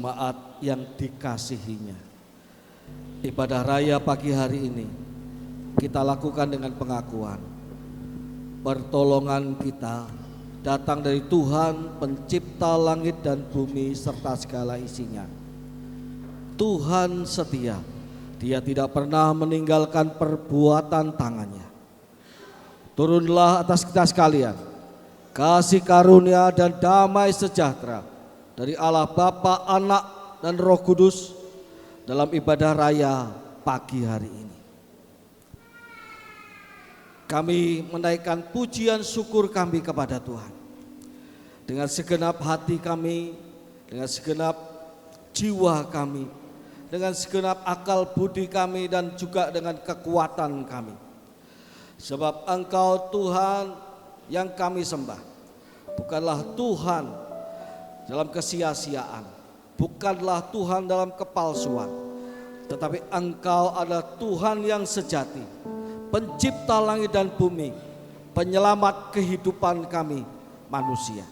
jemaat yang dikasihinya. Ibadah raya pagi hari ini kita lakukan dengan pengakuan pertolongan kita datang dari Tuhan pencipta langit dan bumi serta segala isinya. Tuhan setia, Dia tidak pernah meninggalkan perbuatan tangannya. Turunlah atas kita sekalian kasih karunia dan damai sejahtera dari Allah Bapa, Anak dan Roh Kudus dalam ibadah raya pagi hari ini. Kami menaikkan pujian syukur kami kepada Tuhan. Dengan segenap hati kami, dengan segenap jiwa kami, dengan segenap akal budi kami dan juga dengan kekuatan kami. Sebab Engkau Tuhan yang kami sembah, bukanlah Tuhan dalam kesia-siaan, bukanlah Tuhan dalam kepalsuan, tetapi Engkau adalah Tuhan yang sejati, pencipta langit dan bumi, penyelamat kehidupan kami manusia.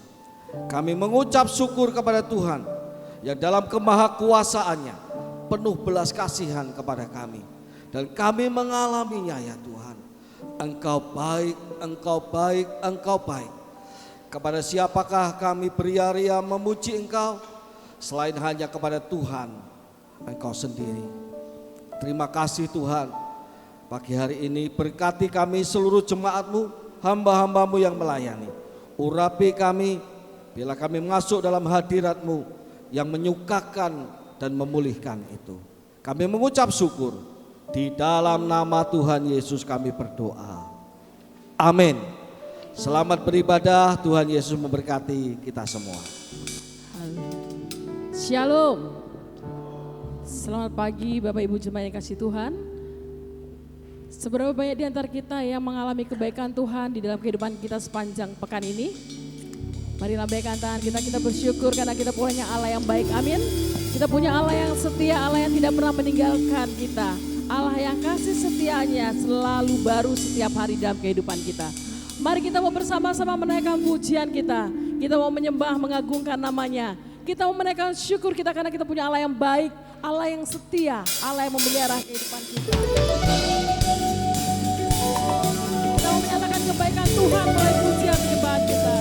Kami mengucap syukur kepada Tuhan yang dalam kemahakuasaannya penuh belas kasihan kepada kami, dan kami mengalaminya ya Tuhan. Engkau baik, Engkau baik, Engkau baik. Kepada siapakah kami beria-ria memuji Engkau selain hanya kepada Tuhan Engkau sendiri. Terima kasih Tuhan. Pagi hari ini berkati kami seluruh jemaat-Mu, hamba-hamba-Mu yang melayani. Urapi kami bila kami masuk dalam hadirat-Mu yang menyukakan dan memulihkan itu. Kami mengucap syukur. Di dalam nama Tuhan Yesus kami berdoa. Amin. Selamat beribadah, Tuhan Yesus memberkati kita semua. Shalom. Selamat pagi Bapak Ibu jemaat yang kasih Tuhan. Seberapa banyak di antara kita yang mengalami kebaikan Tuhan di dalam kehidupan kita sepanjang pekan ini? Mari lambaikan tangan kita bersyukur karena kita punya Allah yang baik, amin. Kita punya Allah yang setia, Allah yang tidak pernah meninggalkan kita. Allah yang kasih setianya selalu baru setiap hari dalam kehidupan kita. Mari kita mau bersama-sama menaikkan pujian kita. Kita mau menyembah, mengagungkan namanya. Kita mau menaikkan syukur kita karena kita punya Allah yang baik, Allah yang setia, Allah yang memelihara kehidupan kita. Kita mau menyatakan kebaikan Tuhan melalui pujian penyembahan kita.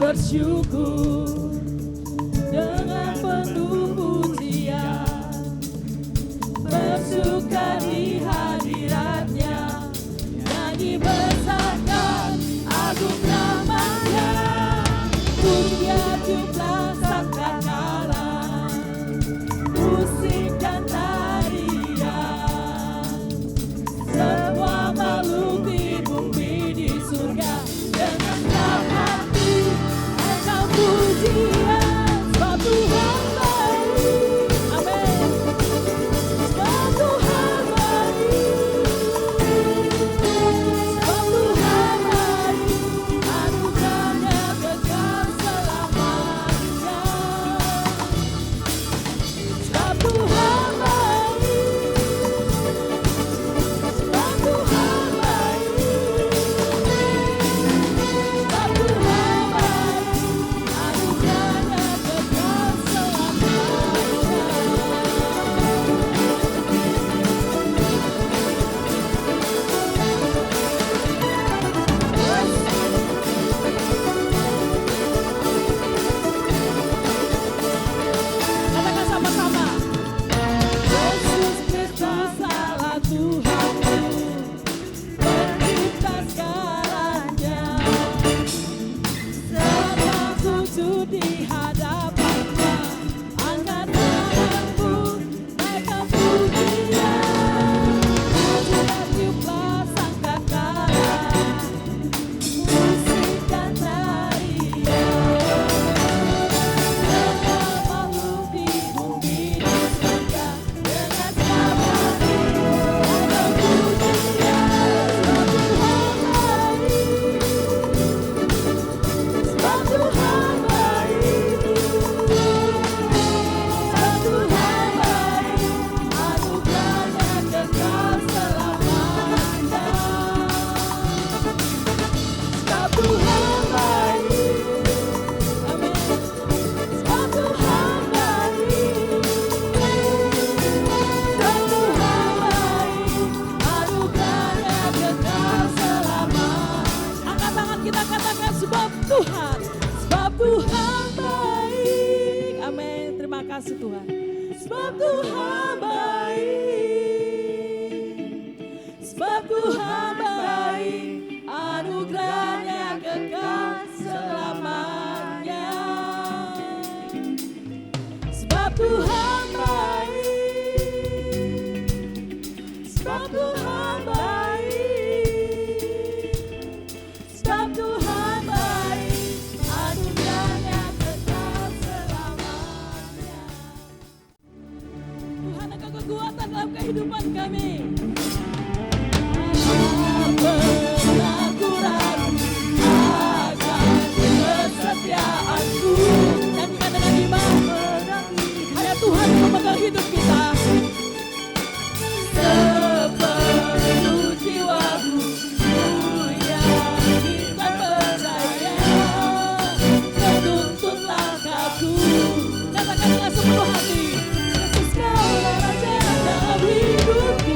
Bersyukur dengan penuh pujian, bersuka di hadiratnya, nyanyi besarkan agung namanya, puja jumlah sangkakala, musik dan tarian, semua makhluk di bumi di surga dengan senang hati pujian sebab Tuhan baik, amin. Sebab Tuhan baik, sebab Tuhan kasih Tuhan. Sebab Tuhan baik, sebab Tuhan baik, anugerahnya kekal selamanya. Sebab Tuhan baik, sebab Tuhan baik, sebab Tuhan baik, anugerahnya kekal selamanya. Tuhan Engkau kekuatan dalam kehidupan kami. Aku ragu akan kesetiaanku. Nyanyikan dengan iman. Hanya Tuhan yang memegang hidup kita. Sepenuh jiwaku ku yakin dan percaya, menuntun langkahku. Katakan dengan sepenuh hati, Yesus Kaulah Raja dalam hidupku.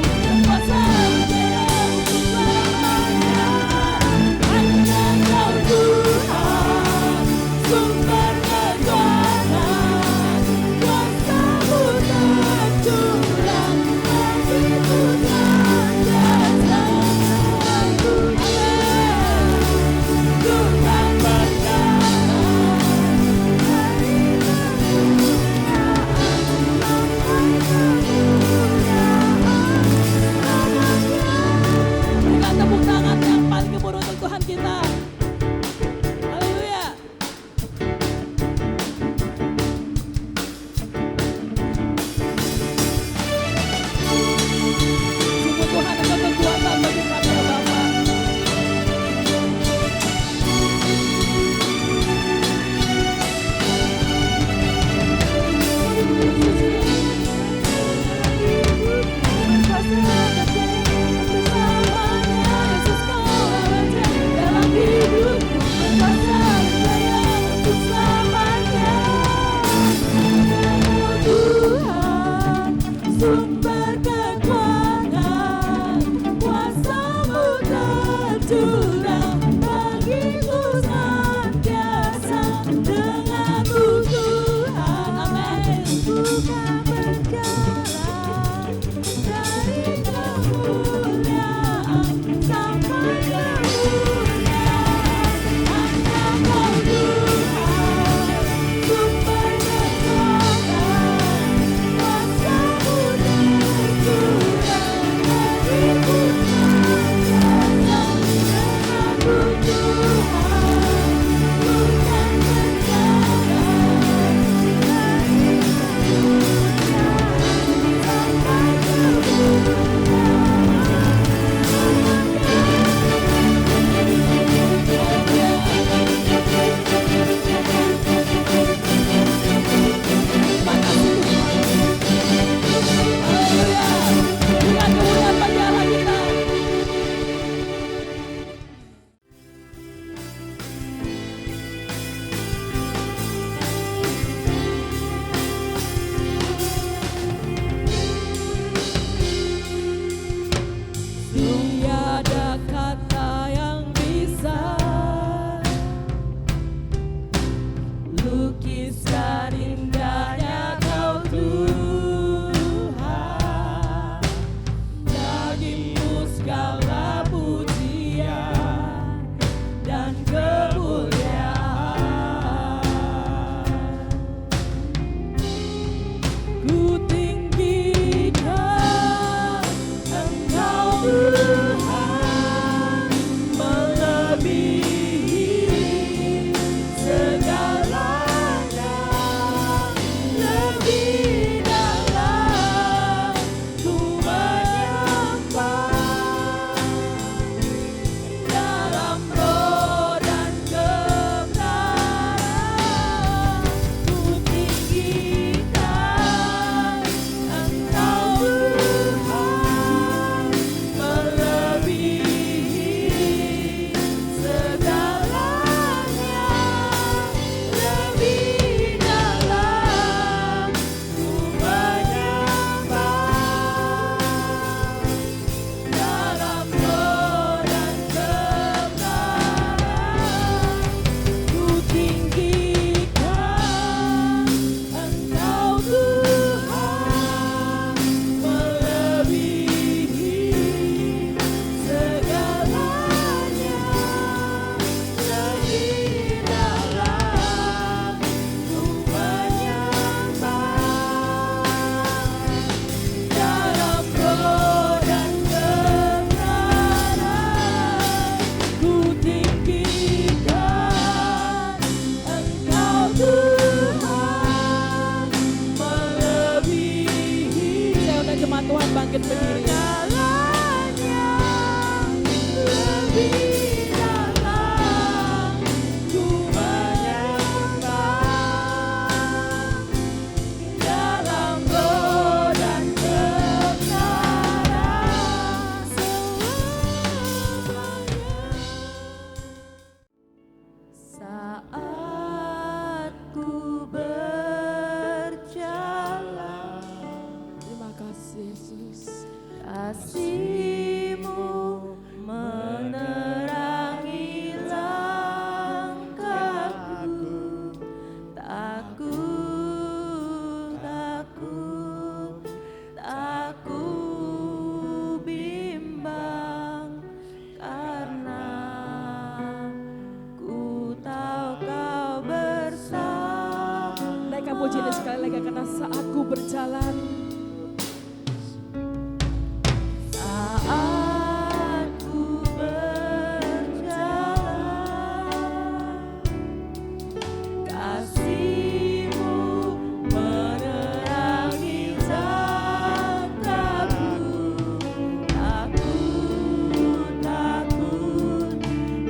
Saat ku berjalan, Terima kasih Yesus. kasih-Mu menerangi langkahku. Takut, takut, takut bimbang, karena ku tahu Kau bersama. Naikkan pujian sekali lagi, karena saat ku berjalan. Saat ku berjalan, kasih-Mu menerangi langkahku. Takut, takut,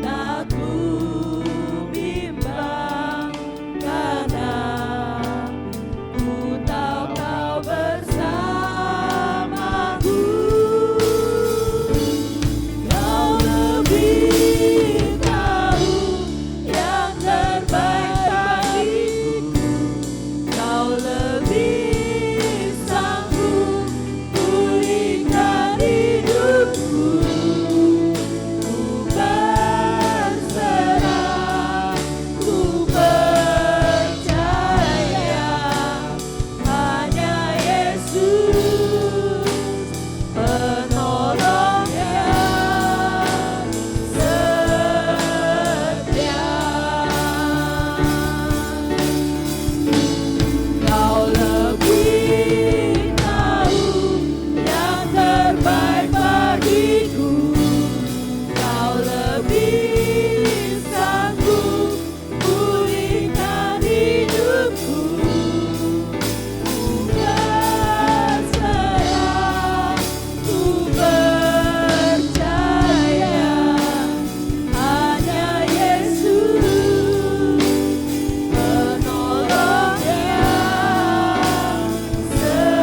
takut bimbang, karena ku tahu Kau bersamaku. Kau lebih tahu yang terbaik bagiku. Kau lebih sanggup pulihkan hidupku. Ku berserah, ku percaya, hanya Yesus penolong yang setia. Kau lebih tahu yang terbaik bagiku. Kau lebih sanggup pulihkan hidupku. Ku berserah, ku percaya, hanya Yesus penolong yang setia.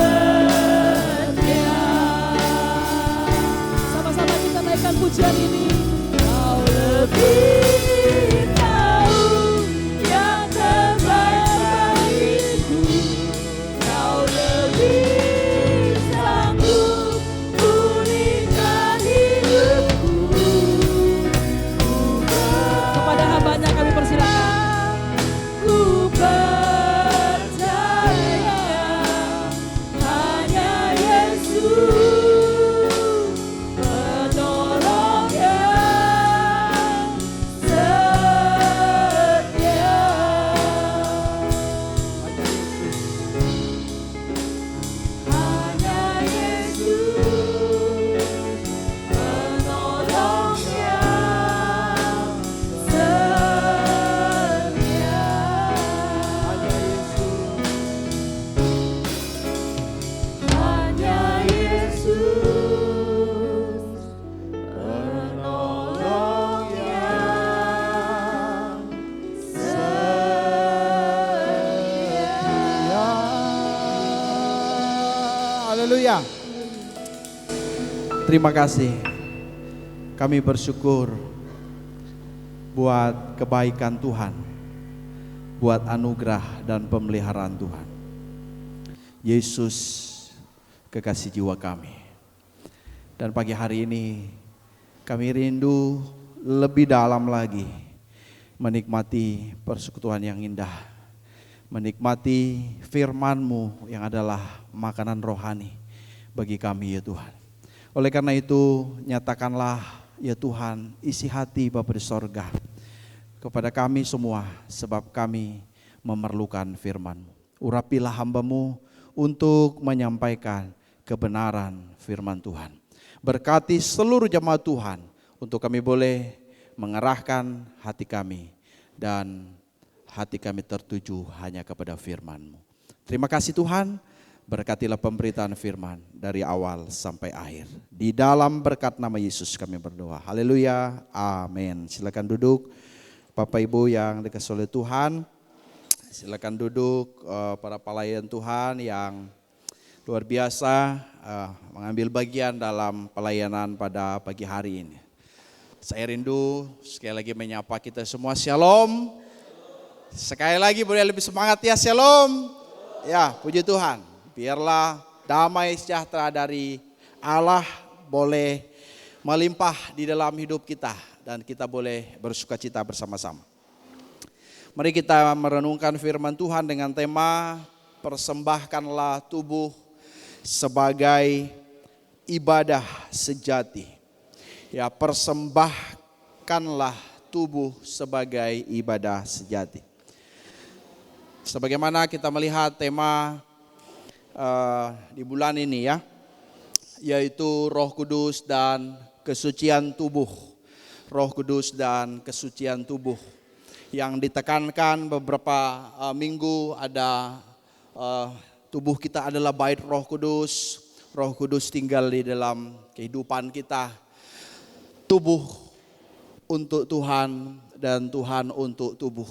Sama-sama kita naikkan pujian ini. Kau lebih tahu yang terbaik bagiku. Kau lebih sanggup pulihkan hidupku. Kepada hamba-Nya kami persilakan. Ku percaya, hanya Yesus penolong yang setia. Hanya Yesus penolong yang setia. Hanya Yesus penolong yang setia. Haleluya. Terima kasih. Kami bersyukur buat kebaikan Tuhan, buat anugerah dan pemeliharaan Tuhan. Yesus, kekasih jiwa kami. Dan pagi hari ini kami rindu lebih dalam lagi menikmati persekutuan yang indah, menikmati firman-Mu yang adalah makanan rohani bagi kami ya Tuhan. Oleh karena itu nyatakanlah ya Tuhan isi hati Bapa di sorga kepada kami semua, sebab kami memerlukan firman-Mu. Urapilah hamba-Mu untuk menyampaikan kebenaran firman Tuhan. Berkati seluruh jemaat Tuhan untuk kami boleh mengerahkan hati kami dan hati kami tertuju hanya kepada firman-Mu. Terima kasih Tuhan, berkatilah pemberitaan firman dari awal sampai akhir. Di dalam berkat nama Yesus kami berdoa. Haleluya, amin. Silakan duduk Bapak Ibu yang dikasihi oleh Tuhan. Silakan duduk para pelayan Tuhan yang luar biasa mengambil bagian dalam pelayanan pada pagi hari ini. Saya rindu sekali lagi menyapa kita semua. Shalom. Sekali lagi boleh lebih semangat ya, shalom. Ya, puji Tuhan. Biarlah damai sejahtera dari Allah boleh melimpah di dalam hidup kita dan kita boleh bersukacita bersama-sama. Mari kita merenungkan firman Tuhan dengan tema persembahkanlah tubuh sebagai ibadah sejati. Ya, persembahkanlah tubuh sebagai ibadah sejati. Sebagaimana kita melihat tema di bulan ini ya, yaitu Roh Kudus dan kesucian tubuh. Roh Kudus dan kesucian tubuh. Yang ditekankan beberapa minggu ada tubuh kita adalah bait Roh Kudus. Roh Kudus tinggal di dalam kehidupan kita. Tubuh untuk Tuhan dan Tuhan untuk tubuh.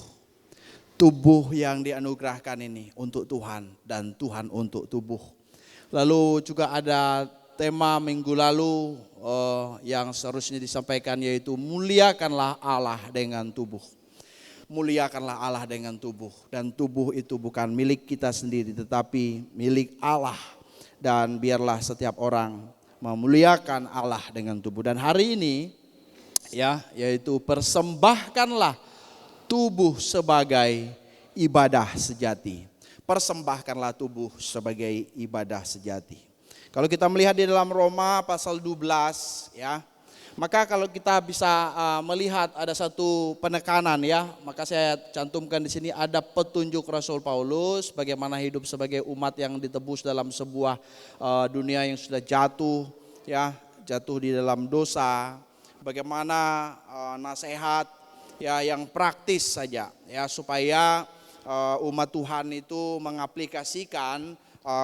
Tubuh yang dianugerahkan ini untuk Tuhan dan Tuhan untuk tubuh. Lalu juga ada tema minggu lalu yang seharusnya disampaikan yaitu muliakanlah Allah dengan tubuh. Muliakanlah Allah dengan tubuh. Dan tubuh itu bukan milik kita sendiri tetapi milik Allah. Dan biarlah setiap orang memuliakan Allah dengan tubuh. Dan hari ini ya, yaitu persembahkanlah tubuh sebagai ibadah sejati. Persembahkanlah tubuh sebagai ibadah sejati. Kalau kita melihat di dalam Roma pasal 12 ya, maka kalau kita bisa melihat ada satu penekanan ya, maka saya cantumkan di sini ada petunjuk Rasul Paulus bagaimana hidup sebagai umat yang ditebus dalam sebuah dunia yang sudah jatuh ya, jatuh di dalam dosa. Bagaimana nasihat ya yang praktis saja ya supaya umat Tuhan itu mengaplikasikan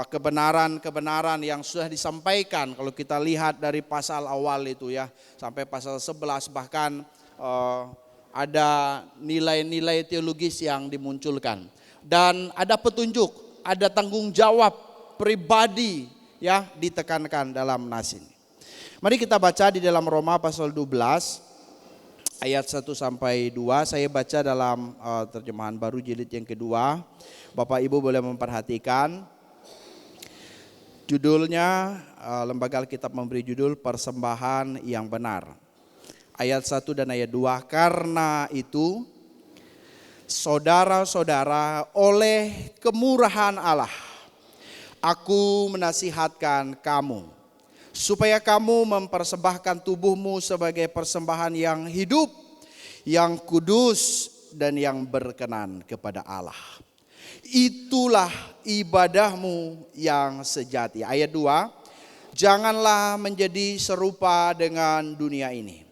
kebenaran-kebenaran yang sudah disampaikan. Kalau kita lihat dari pasal awal itu ya sampai pasal 11 bahkan ada nilai-nilai teologis yang dimunculkan dan ada petunjuk, ada tanggung jawab pribadi ya ditekankan dalam nas ini. Mari kita baca di dalam Roma pasal 12 ayat 1 sampai 2, saya baca dalam terjemahan baru jilid yang kedua. Bapak Ibu boleh memperhatikan. Judulnya, Lembaga Alkitab memberi judul Persembahan yang Benar. Ayat 1 dan ayat 2, karena itu saudara-saudara oleh kemurahan Allah, aku menasihatkan kamu supaya kamu mempersembahkan tubuhmu sebagai persembahan yang hidup, yang kudus dan yang berkenan kepada Allah. Itulah ibadahmu yang sejati. Ayat 2, janganlah menjadi serupa dengan dunia ini,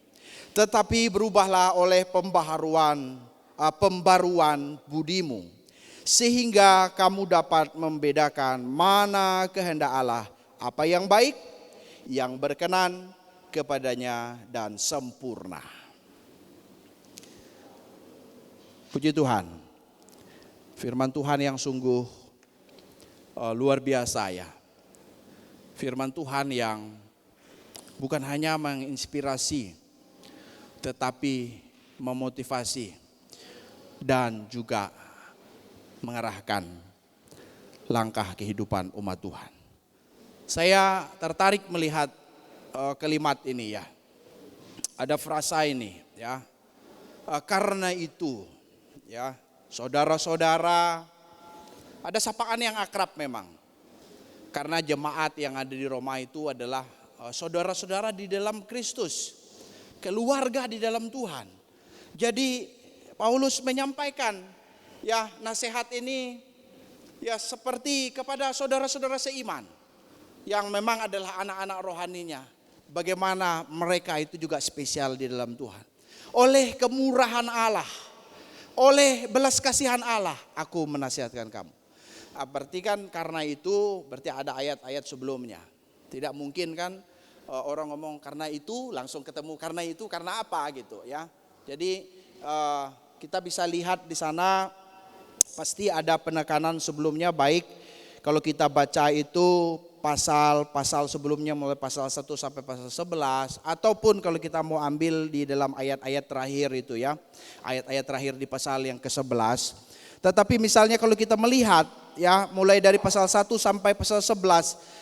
tetapi berubahlah oleh pembaruan budimu, sehingga kamu dapat membedakan mana kehendak Allah, apa yang baik, yang berkenan kepadanya dan sempurna. Puji Tuhan, firman Tuhan yang sungguh luar biasa ya. Firman Tuhan yang bukan hanya menginspirasi tetapi memotivasi dan juga mengarahkan langkah kehidupan umat Tuhan. Saya tertarik melihat kalimat ini ya. Ada frasa ini ya. Karena itu ya, saudara-saudara, ada sapaan yang akrab memang. Karena jemaat yang ada di Roma itu adalah saudara-saudara di dalam Kristus, keluarga di dalam Tuhan. Jadi Paulus menyampaikan ya nasihat ini ya seperti kepada saudara-saudara seiman yang memang adalah anak-anak rohaninya. Bagaimana mereka itu juga spesial di dalam Tuhan. Oleh kemurahan Allah, oleh belas kasihan Allah, aku menasihatkan kamu. Berarti kan karena itu, berarti ada ayat-ayat sebelumnya. Tidak mungkin kan orang ngomong karena itu langsung ketemu karena itu karena apa gitu ya. Jadi kita bisa lihat di sana pasti ada penekanan sebelumnya, baik kalau kita baca itu pasal-pasal sebelumnya mulai pasal 1 sampai pasal 11, ataupun kalau kita mau ambil di dalam ayat-ayat terakhir itu ya, ayat-ayat terakhir di pasal yang ke-11, Tetapi misalnya kalau kita melihat ya, mulai dari pasal 1 sampai pasal 11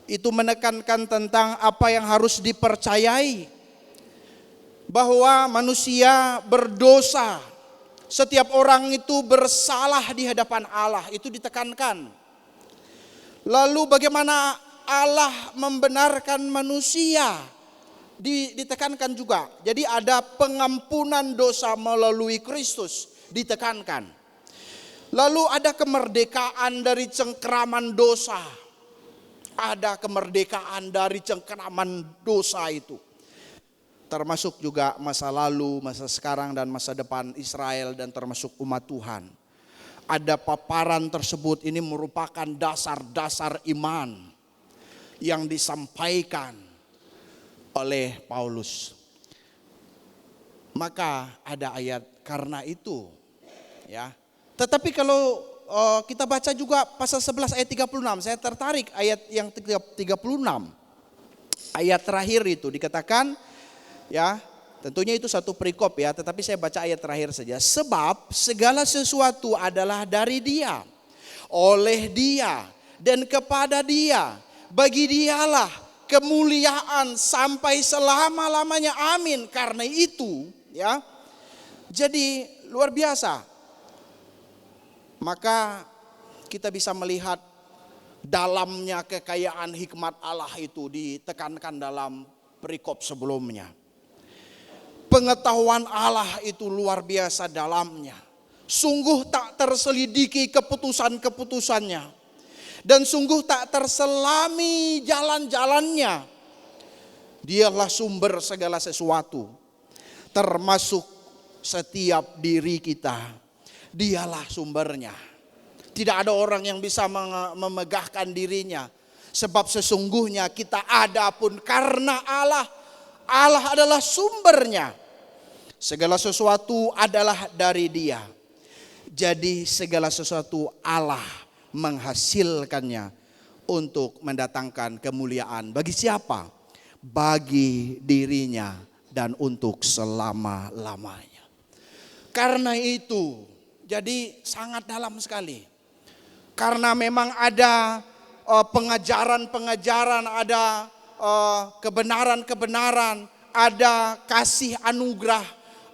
itu menekankan tentang apa yang harus dipercayai, bahwa manusia berdosa. Setiap orang itu bersalah di hadapan Allah, itu ditekankan. Lalu bagaimana Allah membenarkan manusia, ditekankan juga. Jadi ada pengampunan dosa melalui Kristus, ditekankan. Lalu ada kemerdekaan dari cengkeraman dosa. Ada kemerdekaan dari cengkeraman dosa itu. Termasuk juga masa lalu, masa sekarang dan masa depan Israel dan termasuk umat Tuhan. Ada paparan tersebut, ini merupakan dasar-dasar iman yang disampaikan oleh Paulus. Maka ada ayat karena itu ya. Tetapi kalau kita baca juga pasal 11 ayat 36, saya tertarik ayat yang 36. Ayat terakhir itu dikatakan ya, tentunya itu satu perikop ya, tetapi saya baca ayat terakhir saja. Sebab segala sesuatu adalah dari Dia, oleh Dia, dan kepada Dia. Bagi Dialah kemuliaan sampai selama-lamanya. Amin. Karena itu ya, jadi luar biasa. Maka kita bisa melihat dalamnya kekayaan hikmat Allah itu ditekankan dalam perikop sebelumnya. Pengetahuan Allah itu luar biasa dalamnya. Sungguh tak terselidiki keputusan-keputusannya. Dan sungguh tak terselami jalan-jalannya. Dialah sumber segala sesuatu. Termasuk setiap diri kita. Dialah sumbernya. Tidak ada orang yang bisa memegahkan dirinya. Sebab sesungguhnya kita ada pun karena Allah. Allah adalah sumbernya. Segala sesuatu adalah dari Dia. Jadi segala sesuatu Allah menghasilkannya untuk mendatangkan kemuliaan. Bagi siapa? Bagi dirinya dan untuk selama-lamanya. Karena itu, jadi sangat dalam sekali. Karena memang ada pengajaran-pengajaran, ada kebenaran-kebenaran, ada kasih anugerah,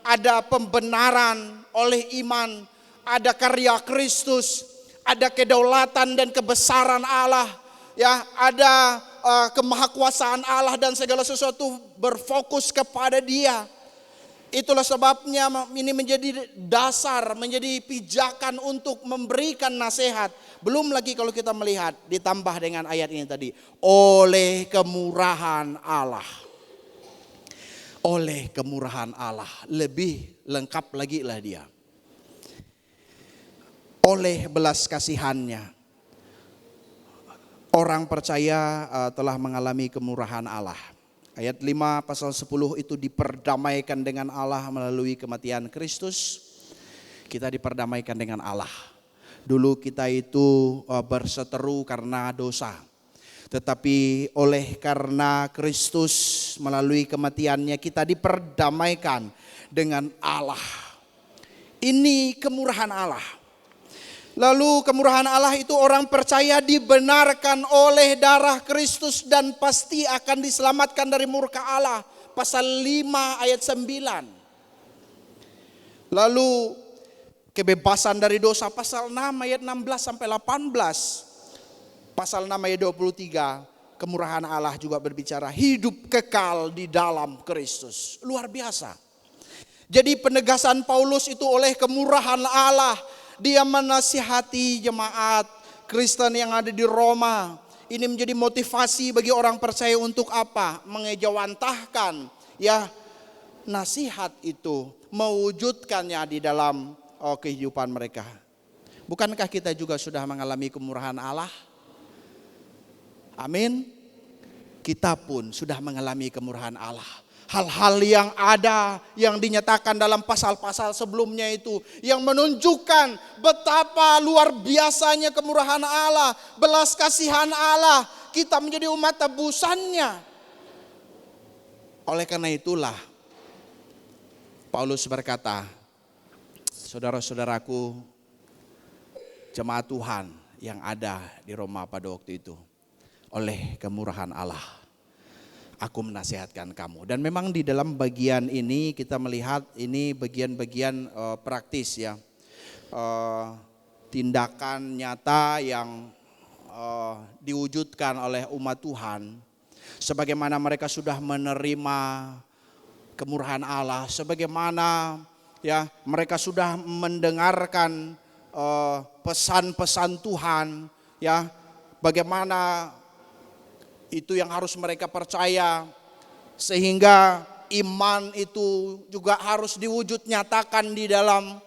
ada pembenaran oleh iman, ada karya Kristus, ada kedaulatan dan kebesaran Allah, ya, ada kemahakuasaan Allah dan segala sesuatu berfokus kepada Dia. Itulah sebabnya ini menjadi dasar, menjadi pijakan untuk memberikan nasihat. Belum lagi kalau kita melihat ditambah dengan ayat ini tadi. Oleh kemurahan Allah. Oleh kemurahan Allah. Lebih lengkap lagi lah Dia. Oleh belas kasihannya. Orang percaya telah mengalami kemurahan Allah. Ayat 5 pasal 10 itu diperdamaikan dengan Allah melalui kematian Kristus. Kita diperdamaikan dengan Allah. Dulu kita itu berseteru karena dosa. Tetapi oleh karena Kristus melalui kematiannya kita diperdamaikan dengan Allah. Ini kemurahan Allah. Lalu kemurahan Allah itu orang percaya dibenarkan oleh darah Kristus dan pasti akan diselamatkan dari murka Allah. Pasal 5 ayat 9. Lalu kebebasan dari dosa pasal 6 ayat 16 sampai 18. Pasal 6 ayat 23. Kemurahan Allah juga berbicara hidup kekal di dalam Kristus. Luar biasa. Jadi penegasan Paulus itu oleh kemurahan Allah. Dia menasihati jemaat Kristen yang ada di Roma. Ini menjadi motivasi bagi orang percaya untuk apa? Mengejawantahkan ya nasihat itu, mewujudkannya di dalam kehidupan mereka. Bukankah kita juga sudah mengalami kemurahan Allah? Amin. Kita pun sudah mengalami kemurahan Allah. Hal-hal yang ada, yang dinyatakan dalam pasal-pasal sebelumnya itu, yang menunjukkan betapa luar biasanya kemurahan Allah, belas kasihan Allah, kita menjadi umat tebusannya. Oleh karena itulah, Paulus berkata, saudara-saudaraku, jemaat Tuhan yang ada di Roma pada waktu itu. Oleh kemurahan Allah, aku menasihatkan kamu. Dan memang di dalam bagian ini kita melihat ini bagian-bagian praktis ya. Tindakan nyata yang diwujudkan oleh umat Tuhan. Sebagaimana mereka sudah menerima kemurahan Allah. Sebagaimana ya mereka sudah mendengarkan pesan-pesan Tuhan. Ya, bagaimana itu yang harus mereka percaya, sehingga iman itu juga harus diwujud nyatakan di dalam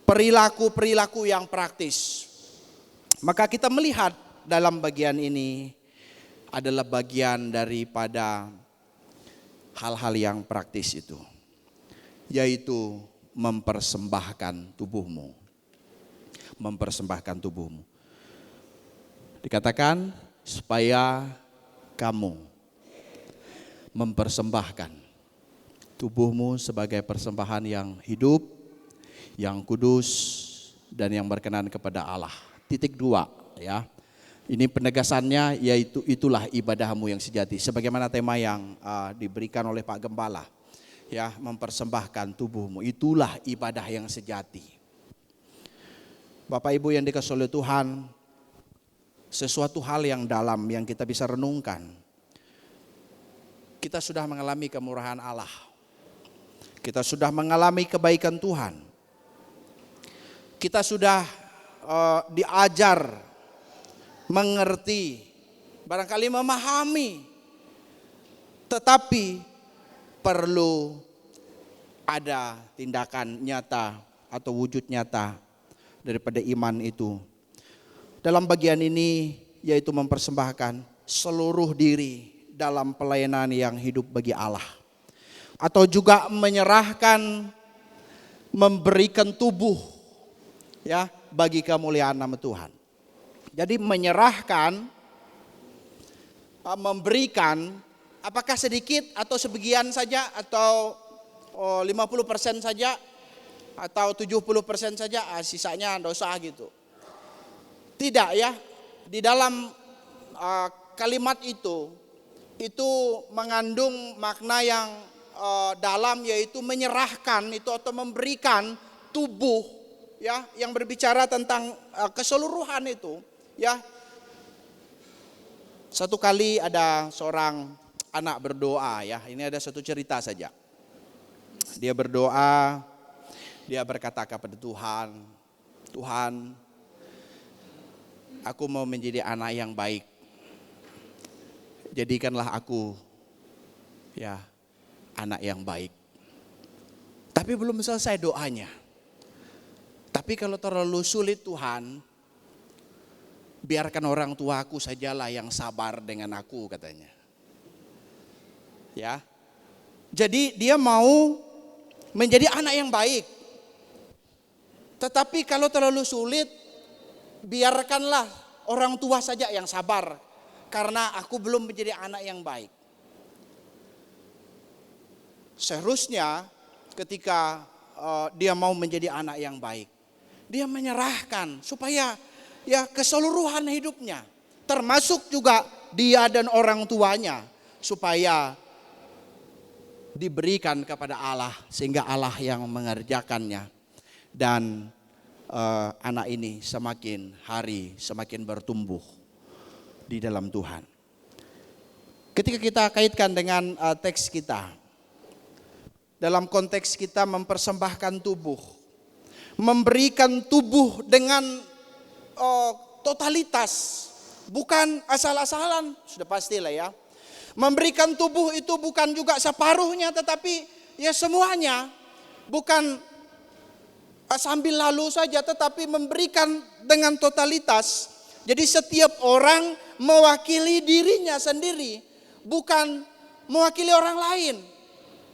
perilaku-perilaku yang praktis. Maka kita melihat dalam bagian ini adalah bagian daripada hal-hal yang praktis itu, yaitu mempersembahkan tubuhmu. Mempersembahkan tubuhmu. Dikatakan supaya kamu mempersembahkan tubuhmu sebagai persembahan yang hidup, yang kudus, dan yang berkenan kepada Allah. Titik 2 ya. Ini penegasannya yaitu itulah ibadahmu yang sejati. Sebagaimana tema yang diberikan oleh Pak Gembala. Ya, mempersembahkan tubuhmu. Itulah ibadah yang sejati. Bapak Ibu yang dikasihi oleh Tuhan, sesuatu hal yang dalam yang kita bisa renungkan. Kita sudah mengalami kemurahan Allah. Kita sudah mengalami kebaikan Tuhan. Kita sudah diajar, mengerti, barangkali memahami. Tetapi perlu ada tindakan nyata atau wujud nyata daripada iman itu. Dalam bagian ini yaitu mempersembahkan seluruh diri dalam pelayanan yang hidup bagi Allah. Atau juga menyerahkan, memberikan tubuh ya bagi kemuliaan nama Tuhan. Jadi menyerahkan, memberikan, apakah sedikit atau sebagian saja atau 50% saja atau 70% saja, sisanya dosa gitu. Tidak ya, di dalam kalimat itu mengandung makna yang dalam, yaitu menyerahkan itu atau memberikan tubuh ya, yang berbicara tentang keseluruhan itu ya. Satu kali ada seorang anak berdoa ya, ini ada satu cerita saja. Dia berdoa, dia berkata kepada Tuhan, Tuhan, aku mau menjadi anak yang baik. Jadikanlah aku ya anak yang baik. Tapi belum selesai doanya. Tapi kalau terlalu sulit Tuhan, biarkan orang tuaku sajalah yang sabar dengan aku, katanya. Ya. Jadi dia mau menjadi anak yang baik. Tetapi kalau terlalu sulit, biarkanlah orang tua saja yang sabar, karena aku belum menjadi anak yang baik. Seharusnya ketika dia mau menjadi anak yang baik, dia menyerahkan supaya ya keseluruhan hidupnya, termasuk juga dia dan orang tuanya, supaya diberikan kepada Allah sehingga Allah yang mengerjakannya. Dan anak ini semakin hari semakin bertumbuh di dalam Tuhan. Ketika kita kaitkan dengan teks kita, dalam konteks kita mempersembahkan tubuh, memberikan tubuh dengan totalitas, bukan asal-asalan, sudah pastilah ya. Memberikan tubuh itu bukan juga separuhnya, tetapi ya semuanya, bukan sambil lalu saja, tetapi memberikan dengan totalitas. Jadi setiap orang mewakili dirinya sendiri, bukan mewakili orang lain.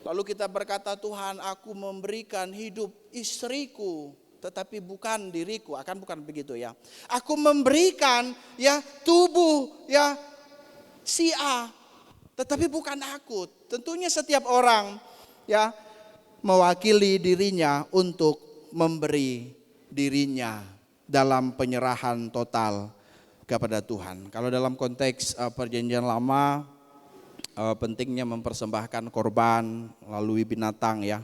Lalu kita berkata, Tuhan, aku memberikan hidup istriku, tetapi bukan diriku. Akan bukan begitu ya. Aku memberikan ya tubuh ya si A, tetapi bukan aku. Tentunya setiap orang ya mewakili dirinya untuk memberi dirinya dalam penyerahan total kepada Tuhan. Kalau dalam konteks perjanjian lama, pentingnya mempersembahkan korban melalui binatang ya.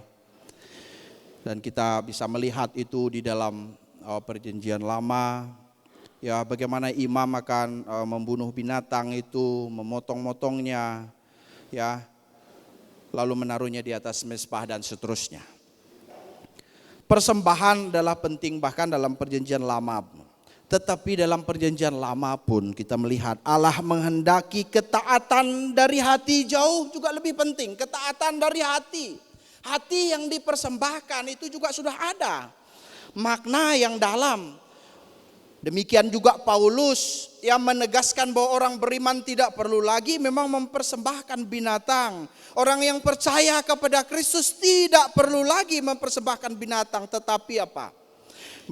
Dan kita bisa melihat itu di dalam perjanjian lama, ya bagaimana imam akan membunuh binatang itu, memotong-motongnya, ya, lalu menaruhnya di atas mezbah dan seterusnya. Persembahan adalah penting bahkan dalam perjanjian lama. Tetapi dalam perjanjian lama pun kita melihat Allah menghendaki ketaatan dari hati, jauh juga lebih penting. Ketaatan dari hati. Hati yang dipersembahkan itu juga sudah ada makna yang dalam. Demikian juga Paulus yang menegaskan bahwa orang beriman tidak perlu lagi memang mempersembahkan binatang. Orang yang percaya kepada Kristus tidak perlu lagi mempersembahkan binatang, tetapi apa?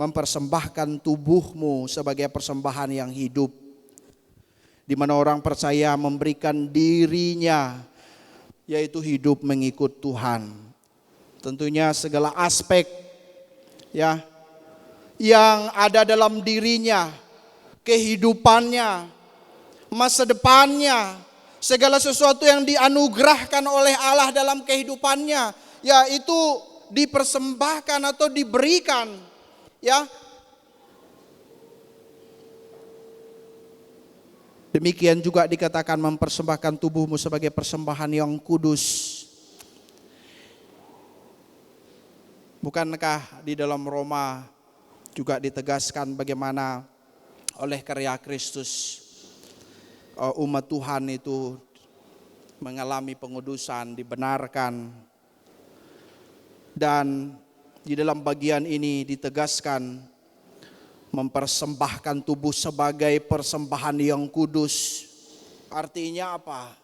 Mempersembahkan tubuhmu sebagai persembahan yang hidup. Di mana orang percaya memberikan dirinya, yaitu hidup mengikut Tuhan. Tentunya segala aspek ya yang ada dalam dirinya, kehidupannya, masa depannya, segala sesuatu yang dianugerahkan oleh Allah dalam kehidupannya, ya itu dipersembahkan atau diberikan, ya. Demikian juga dikatakan mempersembahkan tubuhmu sebagai persembahan yang kudus. Bukankah di dalam Roma juga ditegaskan bagaimana oleh karya Kristus umat Tuhan itu mengalami pengudusan, dibenarkan. Dan di dalam bagian ini ditegaskan mempersembahkan tubuh sebagai persembahan yang kudus. Artinya apa?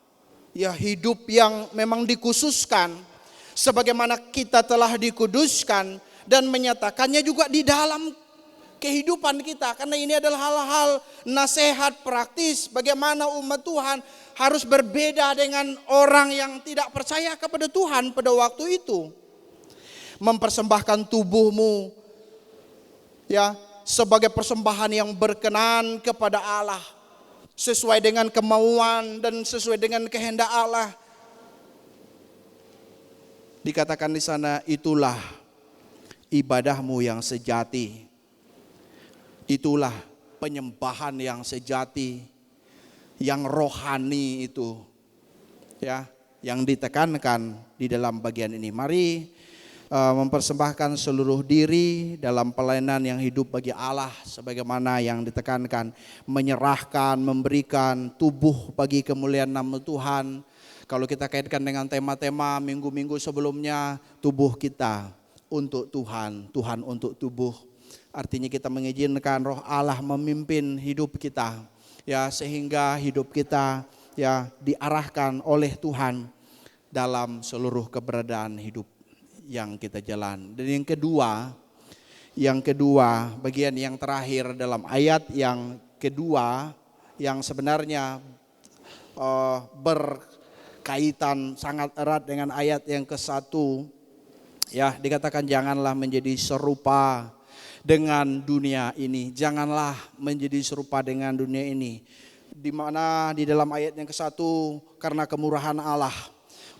Ya hidup yang memang dikhususkan sebagaimana kita telah dikuduskan dan menyatakannya juga di dalam kehidupan kita. Karena ini adalah hal-hal nasihat praktis bagaimana umat Tuhan harus berbeda dengan orang yang tidak percaya kepada Tuhan pada waktu itu. Mempersembahkan tubuhmu ya sebagai persembahan yang berkenan kepada Allah, sesuai dengan kemauan dan sesuai dengan kehendak Allah. Dikatakan di sana, itulah ibadahmu yang sejati. Itulah penyembahan yang sejati, yang rohani itu. Ya, yang ditekankan di dalam bagian ini. Mari mempersembahkan seluruh diri dalam pelayanan yang hidup bagi Allah sebagaimana yang ditekankan, menyerahkan, memberikan tubuh bagi kemuliaan nama Tuhan. Kalau kita kaitkan dengan tema-tema minggu-minggu sebelumnya, tubuh kita untuk Tuhan, Tuhan untuk tubuh. Artinya kita mengizinkan roh Allah memimpin hidup kita, ya sehingga hidup kita ya diarahkan oleh Tuhan dalam seluruh keberadaan hidup yang kita jalan. Dan yang kedua, bagian yang terakhir dalam ayat yang kedua yang sebenarnya berkaitan sangat erat dengan ayat yang ke-1, ya dikatakan janganlah menjadi serupa dengan dunia ini. Janganlah menjadi serupa dengan dunia ini. Di mana di dalam ayat yang ke-1, karena kemurahan Allah,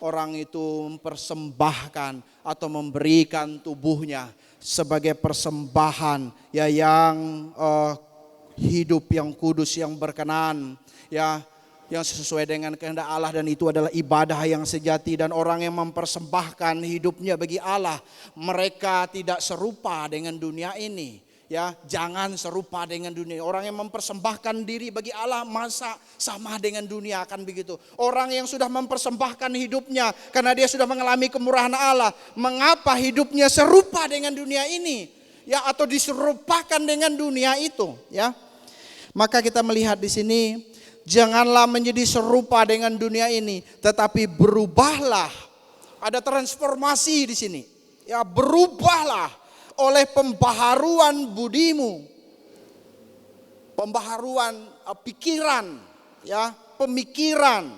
orang itu mempersembahkan atau memberikan tubuhnya sebagai persembahan ya yang hidup, yang kudus, yang berkenan, ya yang sesuai dengan kehendak Allah, dan itu adalah ibadah yang sejati. Dan orang yang mempersembahkan hidupnya bagi Allah, mereka tidak serupa dengan dunia ini. Ya, jangan serupa dengan dunia. Orang yang mempersembahkan diri bagi Allah masa sama dengan dunia, akan begitu. Orang yang sudah mempersembahkan hidupnya karena dia sudah mengalami kemurahan Allah, mengapa hidupnya serupa dengan dunia ini? Ya, atau diserupakan dengan dunia itu, ya. Maka kita melihat di sini, janganlah menjadi serupa dengan dunia ini, tetapi berubahlah. Ada transformasi di sini. Ya, berubahlah oleh pembaharuan budimu, pembaharuan pikiran, ya, pemikiran,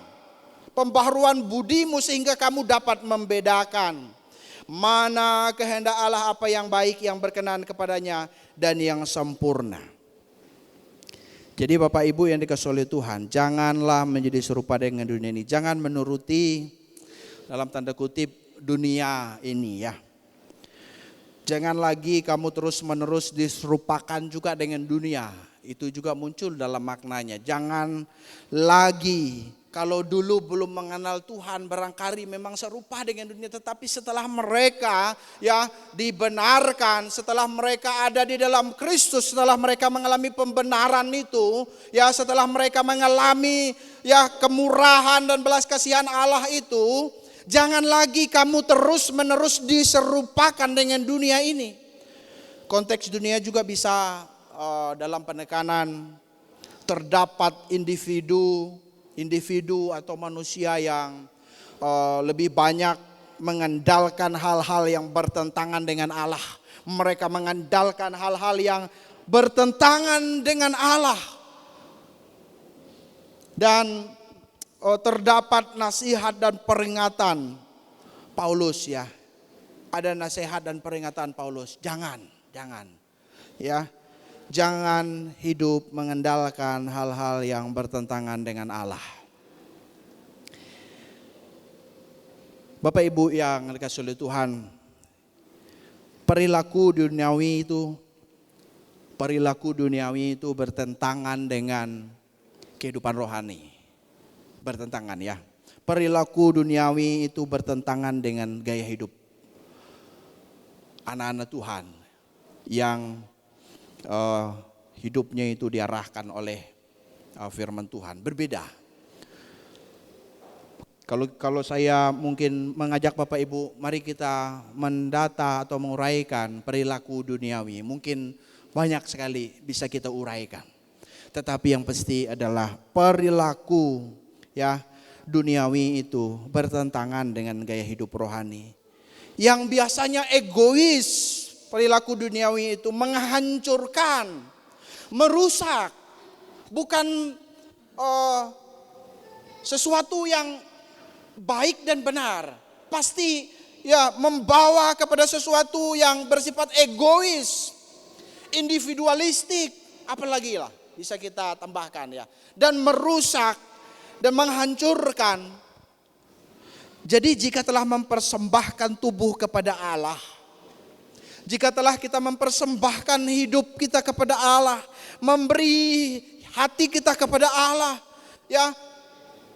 pembaharuan budimu sehingga kamu dapat membedakan mana kehendak Allah, apa yang baik, yang berkenan kepadanya, dan yang sempurna. Jadi Bapak Ibu yang dikasihi oleh Tuhan, janganlah menjadi serupa dengan dunia ini. Jangan menuruti dalam tanda kutip dunia ini ya. Jangan lagi kamu terus menerus diserupakan juga dengan dunia. Itu juga muncul dalam maknanya. Jangan lagi, kalau dulu belum mengenal Tuhan barangkali memang serupa dengan dunia, tetapi setelah mereka ya dibenarkan, setelah mereka ada di dalam Kristus, setelah mereka mengalami pembenaran itu, ya setelah mereka mengalami ya kemurahan dan belas kasihan Allah itu, jangan lagi kamu terus menerus diserupakan dengan dunia ini. Konteks dunia juga bisa dalam penekanan terdapat individu atau manusia yang lebih banyak mengandalkan hal-hal yang bertentangan dengan Allah. Mereka mengandalkan hal-hal yang bertentangan dengan Allah. Dan terdapat nasihat dan peringatan Paulus ya. Ada nasihat dan peringatan Paulus. Jangan ya. Jangan hidup mengandalkan hal-hal yang bertentangan dengan Allah. Bapak Ibu yang dikasihi oleh Tuhan, perilaku duniawi itu bertentangan dengan kehidupan rohani. Bertentangan ya. Perilaku duniawi itu bertentangan dengan gaya hidup anak-anak Tuhan yang hidupnya itu diarahkan oleh firman Tuhan. Berbeda. Kalau saya mungkin mengajak Bapak Ibu, mari kita mendata atau menguraikan perilaku duniawi. Mungkin banyak sekali bisa kita uraikan. Tetapi yang pasti adalah perilaku ya duniawi itu bertentangan dengan gaya hidup rohani. Yang biasanya egois. Perilaku duniawi itu menghancurkan, merusak, bukan sesuatu yang baik dan benar. Pasti ya membawa kepada sesuatu yang bersifat egois, individualistik, apalagi lah bisa kita tambahkan ya. Dan merusak dan menghancurkan. Jadi jika telah mempersembahkan tubuh kepada Allah, jika telah kita mempersembahkan hidup kita kepada Allah, memberi hati kita kepada Allah, ya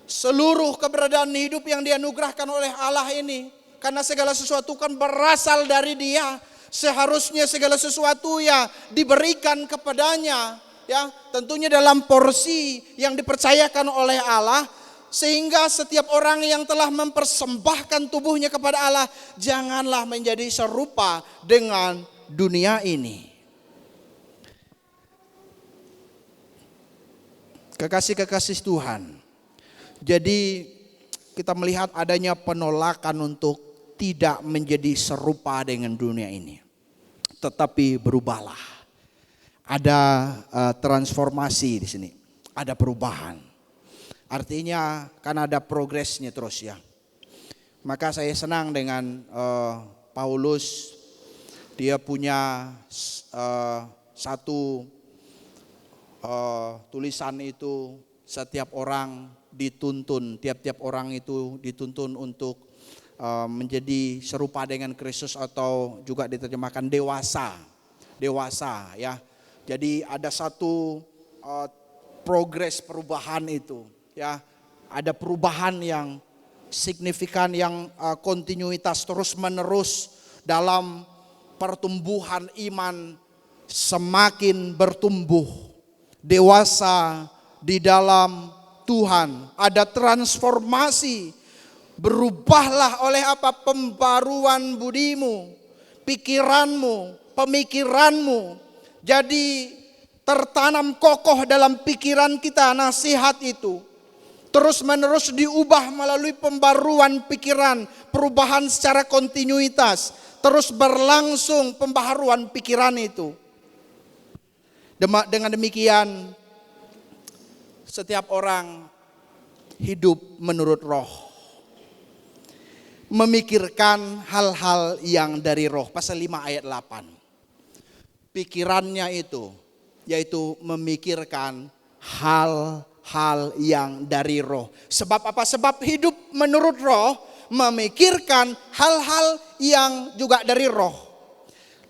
seluruh keberadaan hidup yang dianugerahkan oleh Allah ini, karena segala sesuatu kan berasal dari Dia, seharusnya segala sesuatu ya diberikan kepadanya, ya tentunya dalam porsi yang dipercayakan oleh Allah. Sehingga setiap orang yang telah mempersembahkan tubuhnya kepada Allah, janganlah menjadi serupa dengan dunia ini. Kekasih-kekasih Tuhan. Jadi kita melihat adanya penolakan untuk tidak menjadi serupa dengan dunia ini. Tetapi berubahlah. Ada transformasi di sini. Ada perubahan. Artinya kan ada progresnya terus ya. Maka saya senang dengan Paulus. Dia punya satu tulisan itu, setiap orang dituntun, tiap-tiap orang itu dituntun untuk menjadi serupa dengan Kristus, atau juga diterjemahkan dewasa ya. Jadi ada satu progres perubahan itu. Ya, ada perubahan yang signifikan, yang kontinuitas terus menerus dalam pertumbuhan iman, semakin bertumbuh dewasa di dalam Tuhan. Ada transformasi, berubahlah oleh apa? Pembaruan budimu, pikiranmu, pemikiranmu. Jadi tertanam kokoh dalam pikiran kita nasihat itu. Terus menerus diubah melalui pembaruan pikiran, perubahan secara kontinuitas, terus berlangsung pembaharuan pikiran itu. Dengan demikian setiap orang hidup menurut roh, memikirkan hal-hal yang dari roh. Pasal 5 ayat 8. pikirannya itu, yaitu memikirkan hal-hal yang dari roh. Sebab apa? Sebab hidup menurut roh memikirkan hal-hal yang juga dari roh.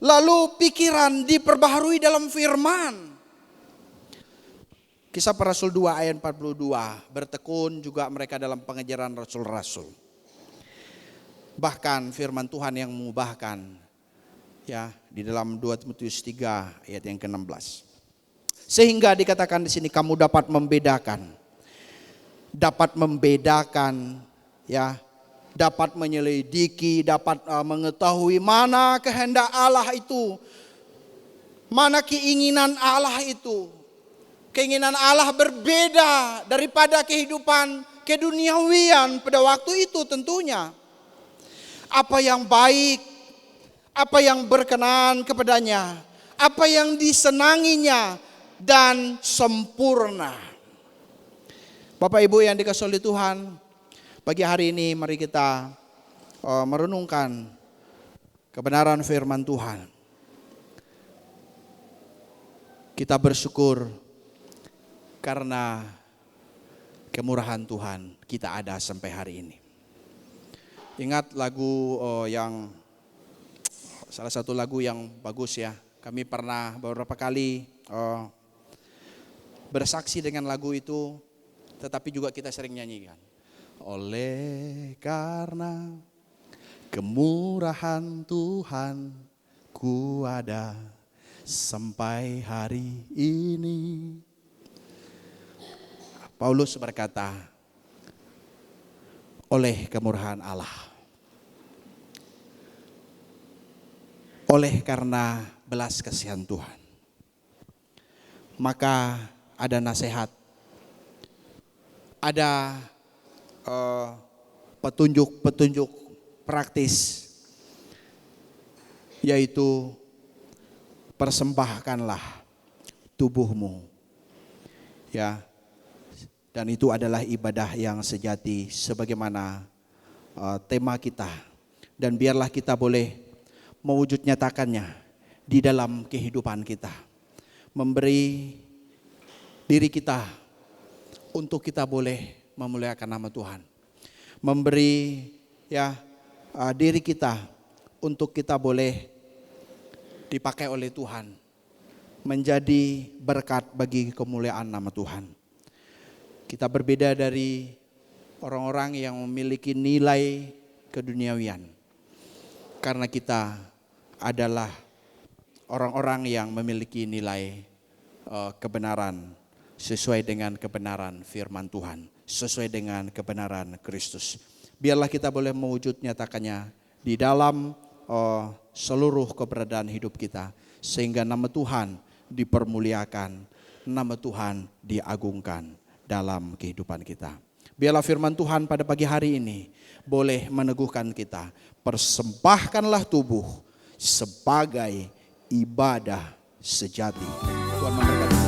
Lalu pikiran diperbaharui dalam firman. Kisah Para Rasul 2 ayat 42, bertekun juga mereka dalam pengajaran rasul-rasul. Bahkan firman Tuhan yang mengubahkan, ya, di dalam 2 Timotius 3 ayat yang ke-16. Sehingga dikatakan di sini kamu dapat membedakan, ya, dapat menyelidiki, dapat mengetahui mana kehendak Allah itu, mana keinginan Allah itu. Keinginan Allah berbeda daripada kehidupan keduniawian pada waktu itu tentunya. Apa yang baik, apa yang berkenan kepadanya, apa yang disenanginya dan sempurna. Bapak Ibu yang dikasihi oleh Tuhan, pagi hari ini mari kita merenungkan kebenaran firman Tuhan. Kita bersyukur karena kemurahan Tuhan kita ada sampai hari ini. Ingat lagu salah satu lagu yang bagus ya. Kami pernah beberapa kali bersaksi dengan lagu itu, tetapi juga kita sering nyanyikan. Oleh karena kemurahan Tuhan ku ada sampai hari ini. Paulus berkata, oleh kemurahan Allah, oleh karena belas kasihan Tuhan, maka ada nasihat, ada petunjuk-petunjuk praktis, yaitu persembahkanlah tubuhmu, ya. Dan itu adalah ibadah yang sejati sebagaimana tema kita. Dan biarlah kita boleh mewujud nyatakannya di dalam kehidupan kita. Memberi diri kita untuk kita boleh memuliakan nama Tuhan. Memberi diri kita untuk kita boleh dipakai oleh Tuhan. Menjadi berkat bagi kemuliaan nama Tuhan. Kita berbeda dari orang-orang yang memiliki nilai keduniawian. Karena kita adalah orang-orang yang memiliki nilai kebenaran sesuai dengan kebenaran firman Tuhan. Sesuai dengan kebenaran Kristus. Biarlah kita boleh mewujud nyatakannya di dalam seluruh keberadaan hidup kita. Sehingga nama Tuhan dipermuliakan, nama Tuhan diagungkan dalam kehidupan kita. Biarlah firman Tuhan pada pagi hari ini boleh meneguhkan kita. Persembahkanlah tubuh sebagai ibadah sejati. Tuhan memberkati.